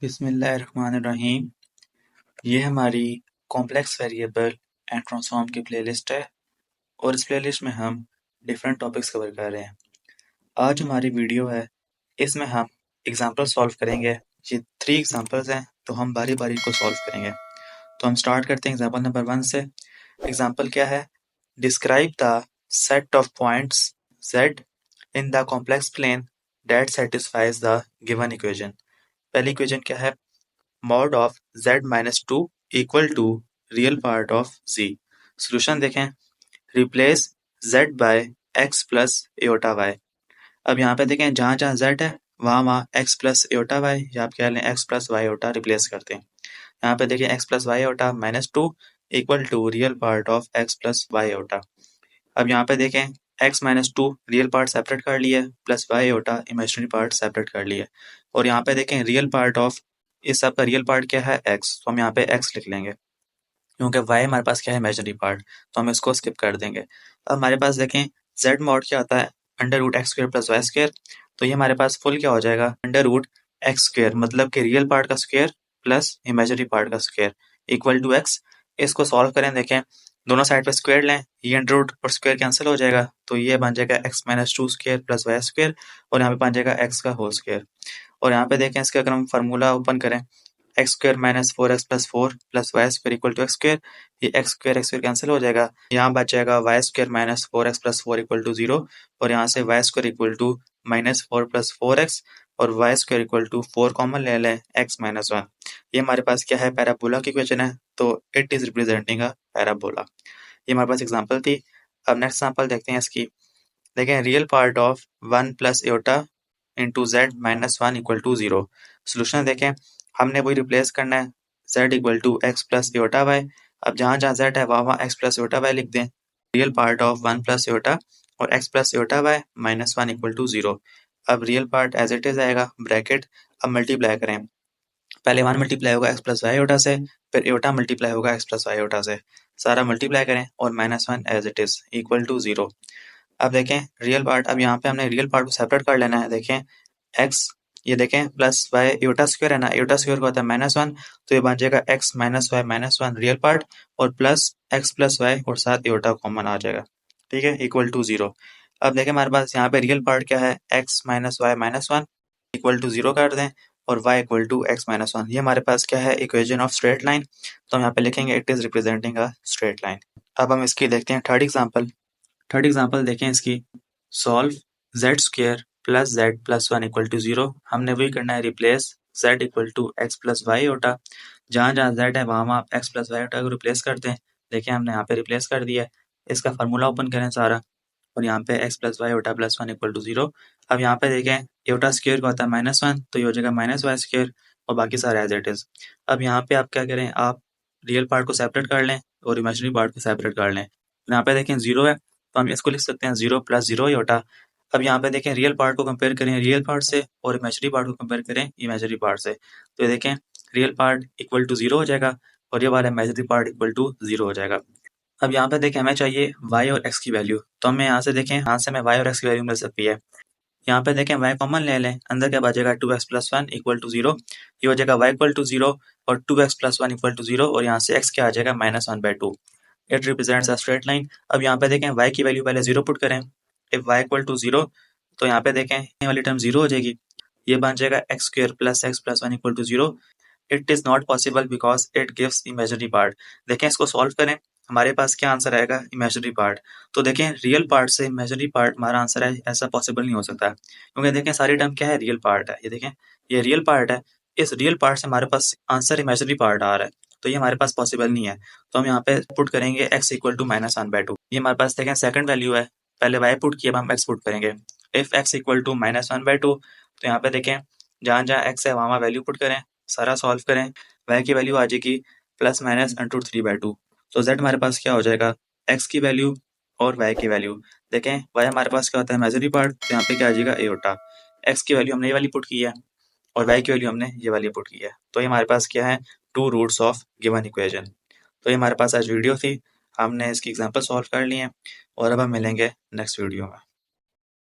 बिस्मिल्लाहिर्रहमानिर्रहीम। ये हमारी कॉम्प्लेक्स वेरिएबल एंड ट्रांसफॉर्म की प्लेलिस्ट है और इस प्लेलिस्ट में हम डिफरेंट टॉपिक्स कवर कर रहे हैं। आज हमारी वीडियो है, इसमें हम एग्जांपल सॉल्व करेंगे। ये 3 एग्जांपल्स हैं, तो हम बारी बारी को सॉल्व करेंगे। तो हम स्टार्ट करते हैं एग्जांपल नंबर 1 से। एग्जांपल क्या है? Describe the set of points z in the complex plane that satisfies the given equation. पहली इक्वेशन क्या है? mod of z minus 2 equal to real part of z। Solution देखें, replace z by x plus iota y। अब यहाँ पे देखें, जहाँ जहाँ z है वहाँ x plus iota y या आप कह लें x plus y iota replace करते हैं। यहाँ पे देखें x plus y iota minus 2 equal to real part of x plus y iota। अब यहाँ पे देखें x minus 2 real part separate कर लिए plus y iota imaginary part separate कर लिए, और यहाँ पे देखें रियल पार्ट ऑफ इस सब का रियल पार्ट क्या है? x, तो हम यहाँ पे x लिख लेंगे क्योंकि y हमारे पास क्या है? इमेजिनरी पार्ट, तो हम इसको स्किप कर देंगे। अब हमारे पास देखें z मॉड क्या आता है? Under root x square plus y square. तो ये हमारे पास फुल क्या हो जाएगा? अंडर रूट एक्स स्क्र, मतलब कि रियल पार्ट का स्क्र प्लस इमेजिनरी पार्ट का स्क्र इक्वल टू x। इसको सॉल्व करें, देखें दोनों साइड पे स्क्वायर लें, ये अंडर रूट और स्क्वायर कैंसिल हो जाएगा, तो ये बन जाएगा x minus 2 square plus y square, और यहाँ पे बन जाएगा x का होल स्क्वायर। और यहाँ पे देखें इसका अगर हम फार्मूला ओपन करें, x square minus 4x plus 4 plus y square equal to x square, ये एक्स स्क्वायर कैंसिल हो जाएगा, यहाँ बच जाएगा y square minus 4x plus 4 equal to 0, और यहाँ से y square equal to minus 4 plus 4x, और y square equal to 4 common ले लें, x माइनस 1। ये हमारे पास क्या है? पैराबोला की इक्वेशन है, तो it is representing a parabola. ये हमारे पास एग्जांपल थी। अब नेक्स्ट एग्जांपल देखते हैं इसकी। देखें real part of 1 plus eta into z minus 1 equal to 0। Solution देखें, हमने वही रिप्लेस करना है, z equal to x plus eta y. अब जहाँ जहाँ z है वहाँ एक्स प्लस एटा वाई लिख दें। Real part of 1 plus eta और x plus eta y minus 1 equal to 0। अब real part as it is आएगा, ब्रैकेट, अब मल्टीप्लाई करें। पहले 1 मल्टीप्लाई होगा एक्स प्लस वाई एटा से, फिर एटा मल्टीप्लाई होगा एक्स प्लस वाई एटा से, सारा मल्टीप्लाई करें और minus 1 as it is equal to 0। अब देखें रियल पार्ट, अब यहाँ पे हमने रियल पार्ट को सेपरेट कर लेना है। देखें x, ये देखें प्लस वाई एटा स्क्वायर है ना, एटा स्क्वायर का होता है माइनस 1, तो ये बन जाएगा x minus y minus 1 real part, और प्लस x प्लस वाई और साथ एटा कॉमन आ जाएगा, ठीक है, इक्वल टू 0। अब देखें हमारे पास यहाँ पे रियल पार्ट क्या है? x minus y minus 1 equal to 0 कर दें, और y equal to x minus 1। ये हमारे पास क्या है? इक्वेशन ऑफ स्ट्रेट लाइन, तो हम यहाँ पे लिखेंगे it is representing a straight line. अब हम इसकी देखते हैं थर्ड एग्जाम्पल। थर्ड एग्जाम्पल देखें इसकी, solve z square plus z plus 1 equal to 0। हमने वही करना है, replace z equal to x plus y iota, जहाँ जहाँ जेड है वहाँ एक्स प्लस वाई ओटा को रिप्लेस करते हैं। देखिए हमने यहाँ पे रिप्लेस कर दिया है। इसका फार्मूला ओपन करें सारा, और यहाँ पे एक्स प्लस वाई ओटा प्लस 1 इक्वल टू 0। अब यहाँ पे देखें एटा स्क्र का होता है माइनस 1, तो ये हो जाएगा माइनस वाई स्क्र, और बाकी सारा एज इट इज। अब यहाँ पे आप क्या करें, आप रियल पार्ट को सेपरेट कर लें और इमेजिनरी पार्ट को सेपरेट कर लें। यहाँ पे देखें 0 है, तो हम इसको लिख सकते हैं 0 प्लस 0 योटा। अब यहाँ पे देखें रियल पार्ट को कंपेयर करें रियल पार्ट से, और इमेजिनरी पार्ट को कंपेयर करें इमेजिनरी पार्ट से, तो ये देखें रियल पार्ट इक्वल टू 0 हो जाएगा, और ये वाला इमेजिनरी पार्ट इक्वल टू 0 हो जाएगा। अब यहाँ पे देखें हमें चाहिए y और x की वैल्यू, तो हमें यहाँ से देखें, यहाँ से हमें y और x की वैल्यू मिल सकती है। यहाँ पे देखें y कॉमन ले लें, अंदर क्या बचेगा 2x प्लस 1 इक्वल टू 0, ये हो जाएगा y इक्वल टू 0 और 2x प्लस 1 इक्वल टू 0, और यहाँ से x क्या आ जाएगा? Minus 1/2। It represents a straight line. अब यहाँ पे देखें y की वैल्यू पहले 0 पुट करें, इफ y इक्वल टू 0, तो यहाँ पे देखें ये वाली टर्म 0 हो जाएगी, ये बन जाएगा x square plus x plus 1 equal to 0। It is not possible because it gives imaginary part. देखें इसको सॉल्व करें, हमारे पास क्या आंसर आएगा? Imaginary part. तो देखें रियल पार्ट से इमेजिनरी पार्ट हमारा आंसर है, ऐसा पॉसिबल नहीं हो सकता, क्योंकि देखें सारी टर्म क्या है? रियल पार्ट है। ये देखें ये रियल पार्ट है, इस रियल पार्ट से हमारे पास आंसर इमेजिनरी पार्ट आ रहा है, तो ये हमारे पास पॉसिबल नहीं है। तो हम यहाँ पे पुट करेंगे x इक्वल टू माइनस 1/2। ये हमारे पास देखें सेकंड वैल्यू है, पहले y पुट किया, अब हम x पुट करेंगे। If x equal to minus 1/2, तो यहाँ पे देखें जहाँ जहाँ x है वहाँ वैल्यू पुट करें, सारा सॉल्व करें, y की वैल्यू आ जाएगी प्लस माइनस अंडर 3/2। तो z हमारे पास क्या हो जाएगा? x की वैल्यू और y की वैल्यू। देखें y हमारे पास क्या होता है? इमेजिनरी पार्ट, तो यहाँ पे क्या आ जाएगा? एटा। x की वैल्यू हमने ये वाली पुट की है, और y की वैल्यू हमने ये वाली पुट की है, तो ये हमारे पास क्या है? 2 रूट्स ऑफ गिवन इक्वेशन। तो ये हमारे पास आज वीडियो थी, हमने इसकी एग्जांपल सॉल्व कर लिए हैं, और अब हम मिलेंगे नेक्स्ट वीडियो में।